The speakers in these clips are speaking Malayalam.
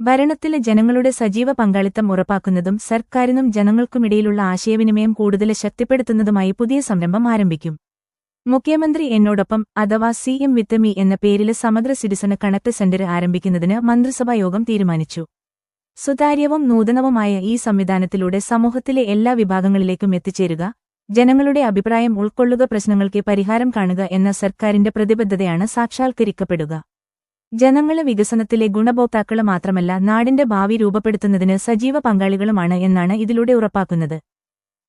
ഭരണത്തിലെ ജനങ്ങളുടെ സജീവ പങ്കാളിത്തം ഉറപ്പാക്കുന്നതും സർക്കാരിനും ജനങ്ങൾക്കുമിടയിലുള്ള ആശയവിനിമയം കൂടുതൽ ശക്തിപ്പെടുത്തുന്നതുമായി പുതിയ സംരംഭം ആരംഭിക്കും. മുഖ്യമന്ത്രി എന്നോടൊപ്പം അഥവാ CM വിത്ത് മീ എന്ന പേരില് സമഗ്ര സിറ്റിസൺ കണക്ട് സെന്റർ ആരംഭിക്കുന്നതിന് മന്ത്രിസഭാ യോഗം തീരുമാനിച്ചു. സുതാര്യവും നൂതനവുമായ ഈ സംവിധാനത്തിലൂടെ സമൂഹത്തിലെ എല്ലാ വിഭാഗങ്ങളിലേക്കും എത്തിച്ചേരുക, ജനങ്ങളുടെ അഭിപ്രായം ഉൾക്കൊള്ളുക, പ്രശ്നങ്ങൾക്ക് പരിഹാരം കാണുക എന്ന സർക്കാരിന്റെ പ്രതിബദ്ധതയാണ് സാക്ഷാത്കരിക്കപ്പെടുക. ജനങ്ങള് വികസനത്തിലെ ഗുണഭോക്താക്കള് മാത്രമല്ല, നാടിന്റെ ഭാവി രൂപപ്പെടുത്തുന്നതിന് സജീവ പങ്കാളികളുമാണ് എന്നാണ് ഇതിലൂടെ ഉറപ്പാക്കുന്നത്.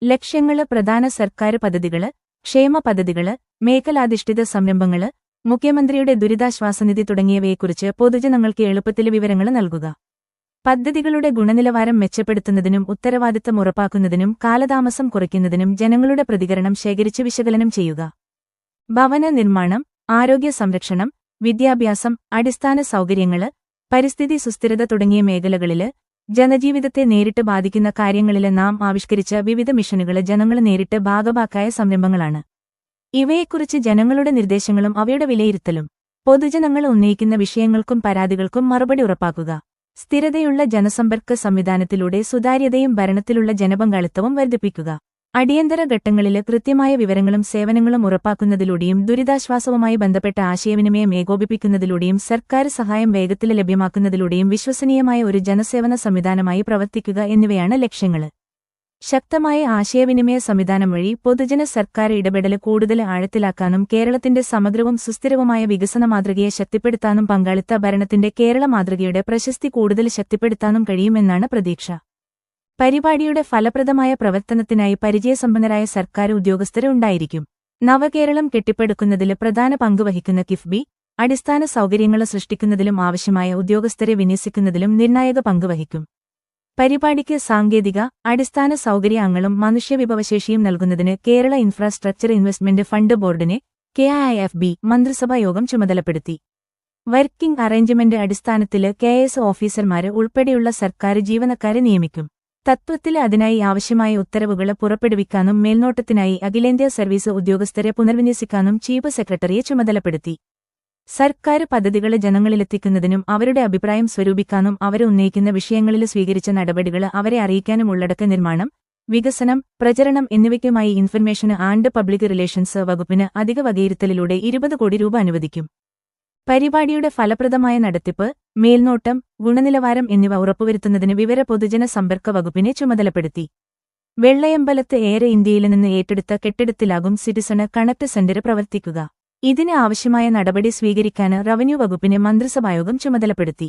ലക്ഷ്യങ്ങള്: പ്രധാന സർക്കാര് പദ്ധതികള്, ക്ഷേമ പദ്ധതികള്, മേഖലാധിഷ്ഠിത സംരംഭങ്ങള്, മുഖ്യമന്ത്രിയുടെ ദുരിതാശ്വാസനിധി തുടങ്ങിയവയെക്കുറിച്ച് പൊതുജനങ്ങൾക്ക് എളുപ്പത്തില് വിവരങ്ങള് നൽകുക. പദ്ധതികളുടെ ഗുണനിലവാരം മെച്ചപ്പെടുത്തുന്നതിനും ഉത്തരവാദിത്തം ഉറപ്പാക്കുന്നതിനും കാലതാമസം കുറയ്ക്കുന്നതിനും ജനങ്ങളുടെ പ്രതികരണം ശേഖരിച്ച് വിശകലനം ചെയ്യുക. ഭവന നിർമ്മാണം, ആരോഗ്യ സംരക്ഷണം, വിദ്യാഭ്യാസം, അടിസ്ഥാന സൗകര്യങ്ങള്, പരിസ്ഥിതി സുസ്ഥിരത തുടങ്ങിയ മേഖലകളില് ജനജീവിതത്തെ നേരിട്ട് ബാധിക്കുന്ന കാര്യങ്ങളില് നാം ആവിഷ്കരിച്ച വിവിധ മിഷനുകള് ജനങ്ങള് നേരിട്ട് ഭാഗഭാക്കായ സംരംഭങ്ങളാണ്. ഇവയെക്കുറിച്ച് ജനങ്ങളുടെ നിർദ്ദേശങ്ങളും അവയുടെ വിലയിരുത്തലും, പൊതുജനങ്ങൾ ഉന്നയിക്കുന്ന വിഷയങ്ങൾക്കും പരാതികൾക്കും മറുപടി ഉറപ്പാക്കുക. സ്ഥിരതയുള്ള ജനസമ്പർക്ക സംവിധാനത്തിലൂടെ സുതാര്യതയും ഭരണത്തിലുള്ള ജനപങ്കാളിത്തവും വർദ്ധിപ്പിക്കുക. അടിയന്തര ഘട്ടങ്ങളില് കൃത്യമായ വിവരങ്ങളും സേവനങ്ങളും ഉറപ്പാക്കുന്നതിലൂടെയും ദുരിതാശ്വാസവുമായി ബന്ധപ്പെട്ട ആശയവിനിമയം ഏകോപിപ്പിക്കുന്നതിലൂടെയും സർക്കാർ സഹായം വേഗത്തില് ലഭ്യമാക്കുന്നതിലൂടെയും വിശ്വസനീയമായ ഒരു ജനസേവന സംവിധാനമായി പ്രവർത്തിക്കുക എന്നിവയാണ് ലക്ഷ്യങ്ങള്. ശക്തമായ ആശയവിനിമയ സംവിധാനം വഴി പൊതുജന സർക്കാർ ഇടപെടല് കൂടുതൽ ആഴത്തിലാക്കാനും കേരളത്തിന്റെ സമഗ്രവും സുസ്ഥിരവുമായ വികസന മാതൃകയെ ശക്തിപ്പെടുത്താനും പങ്കാളിത്ത ഭരണത്തിന്റെ കേരള മാതൃകയുടെ പ്രശസ്തി കൂടുതൽ ശക്തിപ്പെടുത്താനും കഴിയുമെന്നാണ് പ്രതീക്ഷ. പരിപാടിയുടെ ഫലപ്രദമായ പ്രവർത്തനത്തിനായി പരിചയസമ്പന്നരായ സർക്കാർ ഉദ്യോഗസ്ഥര് ഉണ്ടായിരിക്കും. നവകേരളം കെട്ടിപ്പടുക്കുന്നതില് പ്രധാന പങ്കുവഹിക്കുന്ന കിഫ്ബി, അടിസ്ഥാന സൗകര്യങ്ങള് സൃഷ്ടിക്കുന്നതിലും ആവശ്യമായ ഉദ്യോഗസ്ഥരെ വിന്യസിക്കുന്നതിലും നിർണായക പങ്കുവഹിക്കും. പരിപാടിക്ക് സാങ്കേതിക, അടിസ്ഥാന സൗകര്യങ്ങളും മനുഷ്യവിഭവശേഷിയും നൽകുന്നതിന് കേരള ഇൻഫ്രാസ്ട്രക്ചർ ഇൻവെസ്റ്റ്മെന്റ് ഫണ്ട് ബോർഡിനെ KIIFB മന്ത്രിസഭാ യോഗം ചുമതലപ്പെടുത്തി. വർക്കിംഗ് അറേഞ്ച്മെന്റ് അടിസ്ഥാനത്തില് KS ഓഫീസർമാര് ഉൾപ്പെടെയുള്ള സർക്കാർ ജീവനക്കാരെ നിയമിക്കും. തത്വത്തില് അതിനായി ആവശ്യമായ ഉത്തരവുകള് പുറപ്പെടുവിക്കാനും മേൽനോട്ടത്തിനായി അഖിലേന്ത്യാ സർവീസ് ഉദ്യോഗസ്ഥരെ പുനർവിന്യസിക്കാനും ചീഫ് സെക്രട്ടറിയെ ചുമതലപ്പെടുത്തി. സർക്കാർ പദ്ധതികള് ജനങ്ങളിലെത്തിക്കുന്നതിനും അവരുടെ അഭിപ്രായം സ്വരൂപിക്കാനും അവര് ഉന്നയിക്കുന്ന വിഷയങ്ങളില് സ്വീകരിച്ച നടപടികള് അവരെ അറിയിക്കാനും ഉള്ളടക്ക നിർമ്മാണം, വികസനം, പ്രചരണം എന്നിവയ്ക്കുമായി ഇൻഫർമേഷൻ ആൻഡ് പബ്ലിക് റിലേഷൻസ് വകുപ്പിന് അധിക വകയിരുത്തലിലൂടെ 20 കോടി രൂപ അനുവദിക്കും. പരിപാടിയുടെ ഫലപ്രദമായ നടത്തിപ്പ്, മേൽനോട്ടം, ഗുണനിലവാരം എന്നിവ ഉറപ്പുവരുത്തുന്നതിന് വിവര പൊതുജന സമ്പർക്ക വകുപ്പിനെ ചുമതലപ്പെടുത്തി. വെള്ളയമ്പലത്ത് എയർ ഇന്ത്യയിൽ നിന്ന് ഏറ്റെടുത്ത കെട്ടിടത്തിലാകും സിറ്റിസൺ കണക്ട് സെന്റർ പ്രവർത്തിക്കുക. ഇതിന് ആവശ്യമായ നടപടി സ്വീകരിക്കാന് റവന്യൂ വകുപ്പിനെ മന്ത്രിസഭായോഗം ചുമതലപ്പെടുത്തി.